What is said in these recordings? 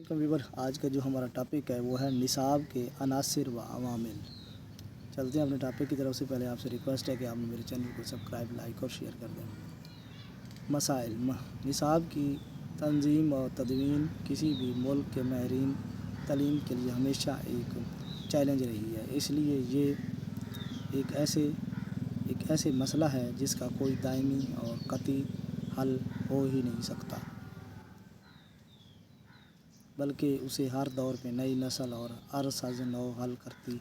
Viewer, आज का जो हमारा टॉपिक है वो है निसाब के अनासिर व अवामिल। चलते हैं अपने टॉपिक की तरफ। से पहले आपसे रिक्वेस्ट है कि आप मेरे चैनल को सब्सक्राइब, लाइक और शेयर कर दें। मसाइल निसाब की तंजीम और तदवीन किसी भी मुल्क के माहिरीन तालीम के लिए हमेशा एक चैलेंज रही है। इसलिए ये एक ऐसे मसला है जिसका कोई दायमी और कतई हल हो ही नहीं सकता, बल्कि उसे हर दौर में नई नस्ल और हर साज नौ हल करती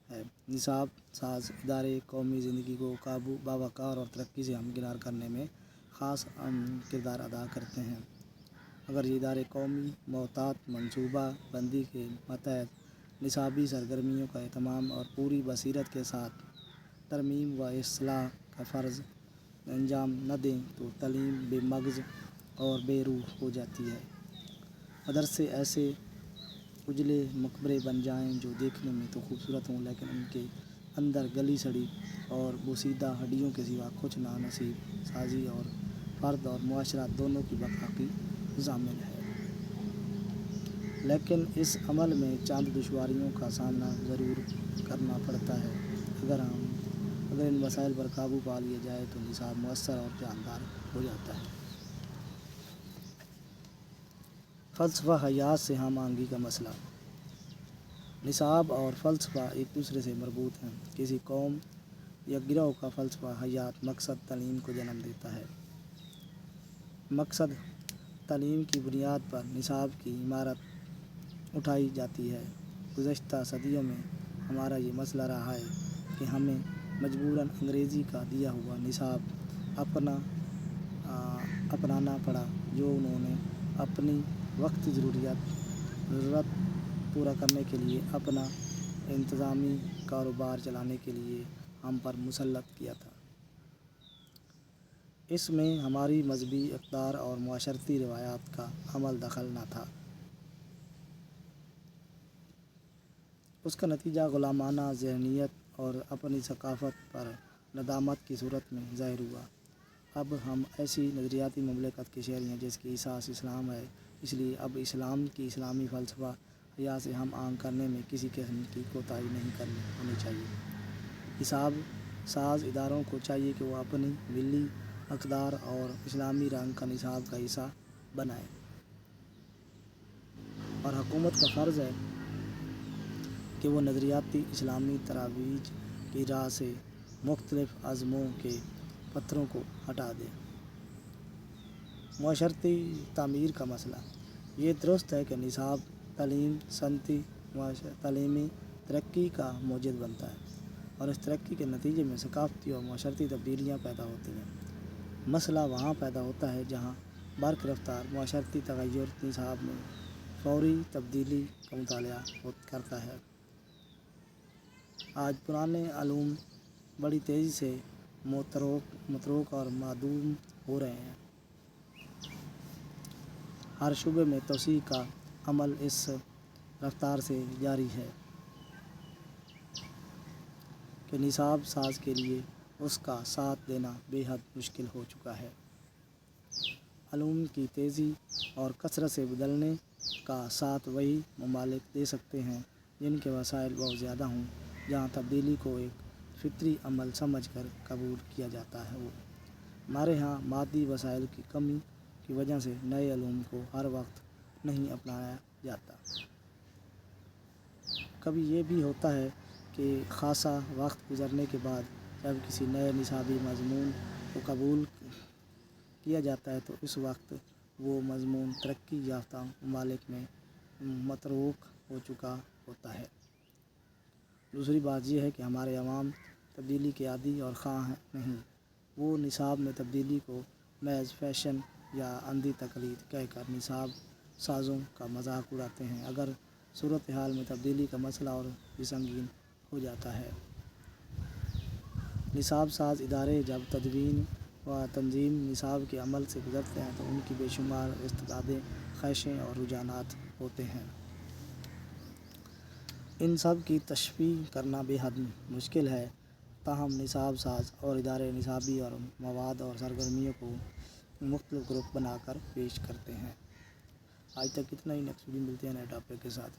है। निसाब साज इदारे कौमी ज़िंदगी को काबू, बावकार और तरक्की से हमकिनार करने में ख़ास किरदार अदा करते हैं। अगर ये इदारे कौमी मोहतात मनसूबा बंदी के मतहत निसाबी सरगर्मियों का एहतमाम और पूरी बसीरत के साथ तरमीम व इस्लाह का फ़र्ज़ अंजाम न दें तो तालीम बेमग़ज़ और बेरूह हो जाती है। मदरसे ऐसे उजले मकबरे बन जाएं जो देखने में तो खूबसूरत हों, लेकिन उनके अंदर गली सड़ी और बोसीदा हड्डियों के सिवा कुछ ना नसीब साजी और फ़र्द और मुआशरा दोनों की बका की ज़ामिन है। लेकिन इस अमल में चंद दुश्वारियों का सामना ज़रूर करना पड़ता है। अगर इन मसाइल पर काबू पा लिया जाए तो निसाब मुअस्सर और जानदार हो जाता है। फ़लसफ़ा हयात से हम आहंगी का मसला। निसाब और फ़लसफ़ा एक दूसरे से मरबूत हैं। किसी कौम या गिरोह का फ़लसफ़ा हयात मकसद तालीम को जन्म देता है। मकसद तालीम की बुनियाद पर निसाब की इमारत उठाई जाती है। गुज़श्ता सदियों में हमारा ये मसला रहा है कि हमें मजबूरन अंग्रेज़ी का दिया हुआ निसाब अपनाना पड़ा, जो उन्होंने अपनी वक्ती ज़रूरत पूरा करने के लिए अपना इंतज़ामी कारोबार चलाने के लिए हम पर मुसल्लत किया था। इसमें हमारी मजहबी इक़्तिदार और मुआशरती रिवायात का अमल दखल न था। उसका नतीजा ग़ुलामाना ज़हनियत और अपनी सकाफ़त पर नदामत की सूरत में ज़ाहिर हुआ। अब हम ऐसी नज़रियाती ममलकत के शहरी हैं जिसकी असास इस्लाम है, इसलिए अब इस्लाम की इस्लामी फ़लसफ़ा हया से हम आहंग करने में किसी किस्म की कोताही नहीं होनी चाहिए। निसाब साज इदारों को चाहिए कि वो अपनी मिली अक़दार और इस्लामी रंग का निसाब का हिस्सा बनाएं, और हुकूमत का फ़र्ज़ है कि वो नज़रियाती इस्लामी तरावीज की राह से मुख्तलिफ़ अज़मों के पत्थरों को हटा दें। मुआशरती तामीर का मसला। ये दुरुस्त है कि निसाब तालीम सनती तालीमी तरक्की का मूजिब बनता है, और इस तरक्की के नतीजे में सकाफ़ती और मुआशरती तब्दीलियाँ पैदा होती हैं। मसला वहाँ पैदा होता है जहाँ बरक़ रफ़्तार मुआशरती तग़य्युर निसाब में फ़ौरी तब्दीली का मुताला करता है। आज पुराने अलूम बड़ी तेज़ी से मतरूक और मादूम हो रहे हैं। हर शूबे में तोसी का अमल इस रफ्तार से जारी है कि निसाब साज के लिए उसका साथ देना बेहद मुश्किल हो चुका है। अलूम की तेज़ी और कसरत से बदलने का साथ वही ममालिक दे सकते हैं जिनके वसाइल बहुत ज़्यादा हों, जहाँ तब्दीली को एक फ़ितरी अमल समझकर कबूल किया जाता है। हमारे यहाँ मादी वसाइल की कमी की वजह से नए अलूम को हर वक्त नहीं अपनाया जाता। कभी ये भी होता है कि ख़ासा वक्त गुज़रने के बाद जब किसी नए निसाबी मज़मून को कबूल किया जाता है तो इस वक्त वो मज़मून तरक्की याफ्ता ममालिक में मतरूक हो चुका होता है। दूसरी बात यह है कि हमारे अवाम तब्दीली के आदी और ख़्वाह नहीं। वो निसाब में तब्दीली को महज़ फ़ैशन या अंधी तकलीद कहकर निसाब साज़ों का मजाक उड़ाते हैं। अगर सूरत हाल में तब्दीली का मसला और भी संगीन हो जाता है। निसाब साज इदारे जब तदवीन व तंजीम निसाब के अमल से गुज़रते हैं तो उनकी बेशुमार इस्तेदादें, ख्वाहिशें और रुझानात होते हैं। इन सब की तशफ़ीह करना बेहद मुश्किल है, ताहम निसाब साज और इदारे निसाबी और मवाद और सरगर्मियों को मुख्तलिफ़ ग्रुप बनाकर पेश करते हैं। آج تک اتنا ہی، نیکسٹ ویڈیو ملتے ہیں نئے ٹاپک کے ساتھ.